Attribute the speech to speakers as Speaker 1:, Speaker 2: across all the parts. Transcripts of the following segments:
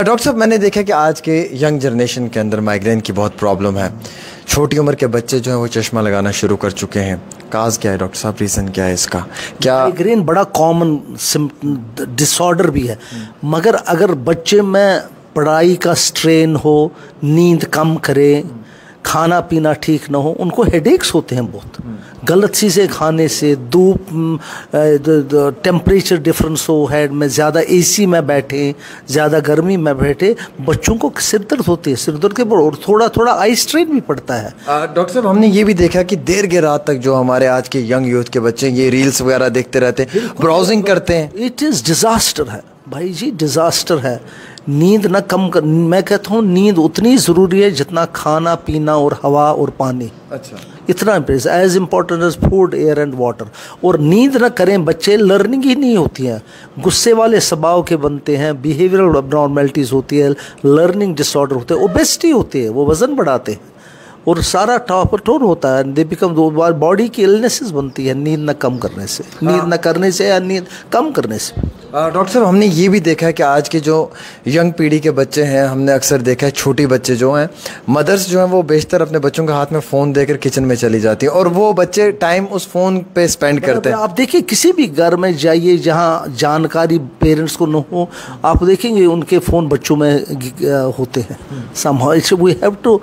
Speaker 1: Doctor साहब, मैंने देखा कि आज के यंग जनरेशन के अंदर माइग्रेन की बहुत प्रॉब्लम है। छोटी उम्र के बच्चे जो हैं वो चश्मा लगाना शुरू कर चुके हैं। काज क्या है डॉक्टर साहब, रीज़न क्या है इसका? क्या
Speaker 2: माइग्रेन बड़ा कॉमन डिसऑर्डर भी है, मगर अगर बच्चे में पढ़ाई का स्ट्रेन हो, नींद कम करे, खाना पीना ठीक ना हो, उनको हेडेक्स होते हैं बहुत। गलत चीज़ें खाने से, धूप, टेम्परेचर डिफरेंस हो, हेड में ज़्यादा एसी में बैठे, ज़्यादा गर्मी में बैठे, बच्चों को सिर दर्द होती है। सिर दर्द के और थोड़ा थोड़ा आई स्ट्रेन भी पड़ता है।
Speaker 1: डॉक्टर साहब, हमने ये भी देखा कि देर के रात तक जो हमारे आज के यंग यूथ के बच्चे ये रील्स वगैरह देखते रहते हैं, ब्राउजिंग करते हैं।
Speaker 2: इट इज़ डिज़ास्टर है भाई जी, डिज़ास्टर है। नींद ना कम कर, मैं कहता हूँ नींद उतनी ज़रूरी है जितना खाना पीना और हवा और पानी।
Speaker 1: अच्छा,
Speaker 2: इतना as important as food, air and water. और नींद ना करें बच्चे, लर्निंग ही नहीं होती है, गुस्से वाले स्वभाव के बनते हैं, बिहेवियरल अबनॉर्मेलिटीज़ होती है, लर्निंग डिसऑर्डर होते हैं, ओबेसिटी होती है, वो वज़न बढ़ाते हैं और सारा टॉपर होता है। दे बिकम बॉडी की इलनेसेस बनती है नींद न कम करने से, नींद न करने से या नींद कम करने से।
Speaker 1: डॉक्टर साहब, हमने ये भी देखा है कि आज के जो यंग पीढ़ी के बच्चे हैं, हमने अक्सर देखा है छोटी बच्चे जो हैं, मदर्स जो हैं वो बेशतर अपने बच्चों के हाथ में फ़ोन देकर किचन में चली जाती हैं और वो बच्चे टाइम उस फ़ोन पे स्पेंड करते हैं।
Speaker 2: आप देखिए किसी भी घर में जाइए जहाँ जानकारी पेरेंट्स को न हो, आप देखेंगे उनके फ़ोन बच्चों में होते हैं। समहाउ वी हैव टू,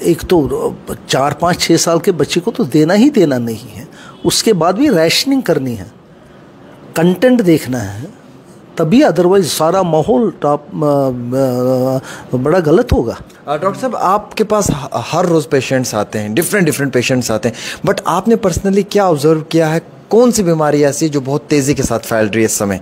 Speaker 2: एक तो 4, 5, 6 साल के बच्चे को तो देना ही देना नहीं है, उसके बाद भी रैशनिंग करनी है, कंटेंट देखना है, तभी, अदरवाइज सारा माहौल बड़ा गलत होगा।
Speaker 1: डॉक्टर साहब, आपके पास हर रोज़ पेशेंट्स आते हैं, डिफरेंट पेशेंट्स आते हैं, बट आपने पर्सनली क्या ऑब्जर्व किया है, कौन सी बीमारी ऐसी है जो बहुत तेज़ी के साथ फैल रही है इस समय?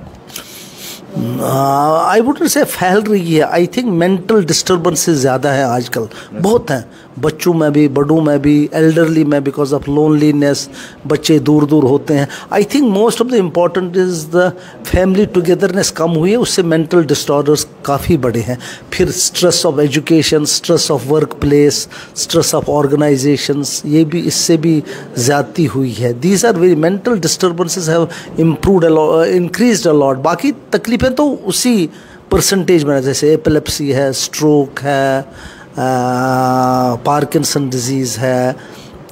Speaker 2: आई वुडंट से फैल रही है, आई थिंक मेंटल डिस्टर्बेंसेस ज़्यादा है आजकल, बहुत हैं, बच्चों में भी, बड़ों में भी, एल्डरली में, बिकॉज ऑफ लोनलीनेस बच्चे दूर दूर होते हैं। I think most of the important is the family togetherness कम हुई है, उससे मेंटल डिसऑर्डर्स काफ़ी बड़े हैं। फिर stress of education, stress of work place, stress of organisations, ये भी, इससे भी ज़्यादती हुई है। These are very, mental disturbances have improved, increased a lot. बाकी तकलीफें तो उसी परसेंटेज में, जैसे एपिलेप्सी है, स्ट्रोक है, पार्किंसन डिजीज़ है,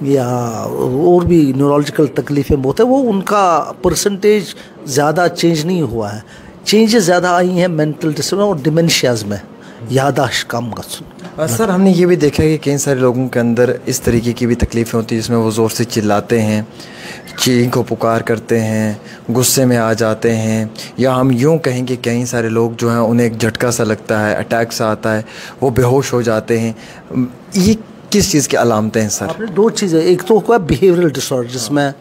Speaker 2: या और भी न्यूरोलॉजिकल तकलीफ़ें बहुत है, वो उनका परसेंटेज ज़्यादा चेंज नहीं हुआ है। चेंजेस ज़्यादा आई हैं मेंटल डिसऑर्डर और डिमेंशियाज़ में, याददाश्त कम का।
Speaker 1: सर, हमने ये भी देखा है कि कई सारे लोगों के अंदर इस तरीके की भी तकलीफ़ें होती हैं जिसमें वो ज़ोर से चिल्लाते हैं, चीख को पुकार करते हैं, गुस्से में आ जाते हैं, या हम यूँ कहें कि कई सारे लोग जो हैं उन्हें एक झटका सा लगता है, अटैक सा आता है, वो बेहोश हो जाते हैं। ये किस चीज़ की अलामतें हैं सर?
Speaker 2: आपने दो चीज़ें, एक तो हुआ बिहेवियरल डिसऑर्डर, जिसमें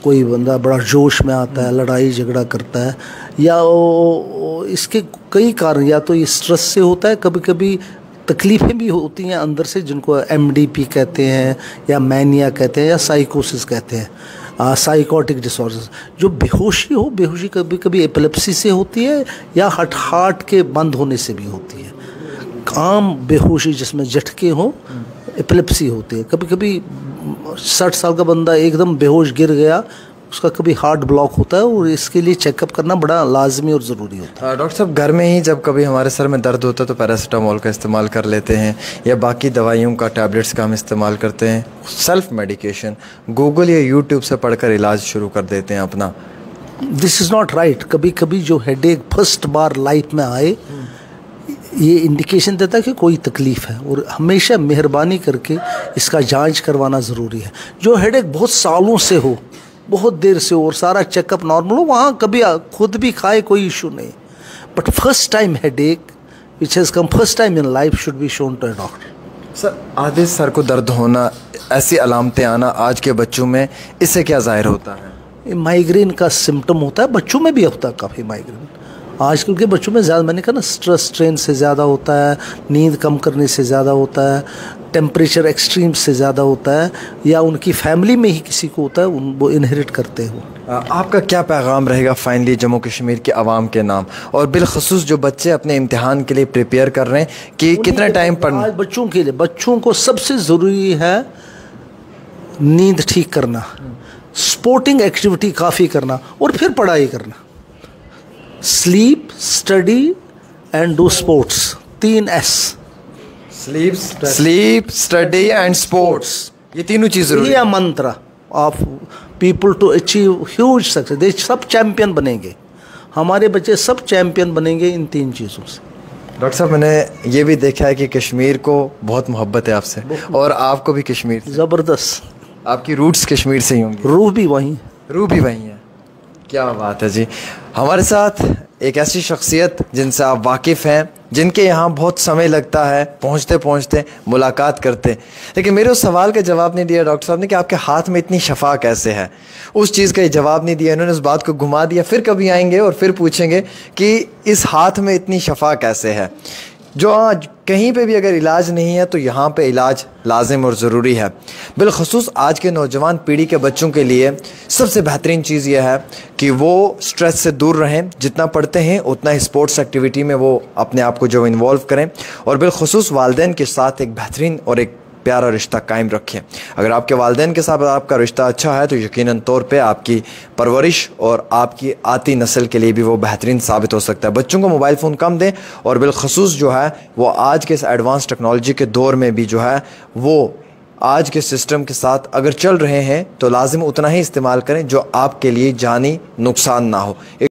Speaker 2: कोई बंदा बड़ा जोश में आता है, लड़ाई झगड़ा करता है, या इसके कई कारण, या तो ये स्ट्रेस से होता है, कभी कभी तकलीफ़ें भी होती हैं अंदर से, जिनको MDP कहते हैं, या मैनिया कहते हैं, या साइकोसिस कहते हैं, साइकोटिक डिसऑर्डर्स। जो बेहोशी हो, बेहोशी कभी कभी एपिलेप्सी से होती है, या हार्ट के बंद होने से भी होती है। आम बेहोशी जिसमें झटके हो, एपिलेप्सी होती है। कभी कभी 60 साल का बंदा एकदम बेहोश गिर गया, उसका कभी हार्ट ब्लॉक होता है, और इसके लिए चेकअप करना बड़ा लाजमी और ज़रूरी होता है।
Speaker 1: डॉक्टर साहब, घर में ही जब कभी हमारे सर में दर्द होता है तो पैरासीटामोल का इस्तेमाल कर लेते हैं, या बाकी दवाइयों का, टैबलेट्स का हम इस्तेमाल करते हैं, सेल्फ मेडिकेशन, गूगल या यूट्यूब से पढ़कर इलाज शुरू कर देते हैं अपना।
Speaker 2: This is not right. कभी कभी जो हेडेक फर्स्ट बार लाइफ में आए, ये इंडिकेशन देता है कि कोई तकलीफ़ है, और हमेशा मेहरबानी करके इसका जांच करवाना ज़रूरी है। जो हेडेक बहुत सालों से हो, बहुत देर से हो, और सारा चेकअप नॉर्मल हो, वहाँ कभी खुद भी खाए कोई इशू नहीं, but first time headache which has come first time in life should be shown to a doctor.
Speaker 1: सर, आधे सर को दर्द होना, ऐसी अलामतें आना आज के बच्चों में, इससे क्या ज़ाहिर होता है?
Speaker 2: माइग्रेन का सिम्टम होता है, बच्चों में भी होता है काफ़ी माइग्रेन। आजकल के बच्चों में ज़्यादा, मैंने कहा ना, स्ट्रेस स्ट्रेन से ज़्यादा होता है, नींद कम करने से ज़्यादा होता है, टेम्परेचर एक्सट्रीम से ज़्यादा होता है, या उनकी फैमिली में ही किसी को होता है, वो इनहेरिट करते हैं।
Speaker 1: आपका क्या पैगाम रहेगा फाइनली जम्मू कश्मीर के आवाम के नाम, और बिलखसूस जो बच्चे अपने इम्तिहान के लिए प्रिपेयर कर रहे हैं, कि कितना टाइम पढ़ना?
Speaker 2: बच्चों के लिए, बच्चों को सबसे ज़रूरी है नींद ठीक करना, स्पोर्टिंग एक्टिविटी काफ़ी करना, और फिर पढ़ाई करना। Sleep, study and do sports, 3 S।
Speaker 1: Sleep, study and sports, ये तीनों चीज़ जरूरी
Speaker 2: ये mantra of people to achieve huge success. देश सब चैंपियन बनेंगे, हमारे बच्चे सब चैंपियन बनेंगे इन 3 चीज़ों से।
Speaker 1: डॉक्टर साहब, मैंने ये भी देखा है कि कश्मीर को बहुत मोहब्बत है आपसे, और आपको भी कश्मीर से।
Speaker 2: ज़बरदस्त।
Speaker 1: आपकी रूट्स कश्मीर से ही होंगी?
Speaker 2: रूह भी वहीं,
Speaker 1: रूह भी वहीं है। क्या बात है जी। हमारे साथ एक ऐसी शख्सियत जिनसे आप वाकिफ़ हैं, जिनके यहाँ बहुत समय लगता है पहुँचते पहुँचते, मुलाकात करते, लेकिन मेरे उस सवाल का जवाब नहीं दिया डॉक्टर साहब ने कि आपके हाथ में इतनी शफा कैसे है। उस चीज़ का जवाब नहीं दिया इन्होंने, उस बात को घुमा दिया। फिर कभी आएंगे और फिर पूछेंगे कि इस हाथ में इतनी शफा कैसे है। जो आज कहीं पे भी अगर इलाज नहीं है तो यहाँ पे इलाज लाजिम और ज़रूरी है। बिलखसूस आज के नौजवान पीढ़ी के बच्चों के लिए सबसे बेहतरीन चीज़ यह है कि वो स्ट्रेस से दूर रहें, जितना पढ़ते हैं उतना ही स्पोर्ट्स एक्टिविटी में वो अपने आप को जो इन्वॉल्व करें, और बिलखसूस वालिदैन के साथ एक बेहतरीन और एक प्यारा रिश्ता कायम रखें। अगर आपके वालिदैन के साथ आपका रिश्ता अच्छा है तो यकीनन तौर पे आपकी परवरिश और आपकी आती नस्ल के लिए भी वो बेहतरीन साबित हो सकता है। बच्चों को मोबाइल फ़ोन कम दें, और बिलखसूस जो है वो आज के इस एडवांस टेक्नोलॉजी के दौर में भी जो है वो आज के सिस्टम के साथ अगर चल रहे हैं तो लाजिम उतना ही इस्तेमाल करें जो आपके लिए जानी नुकसान ना हो।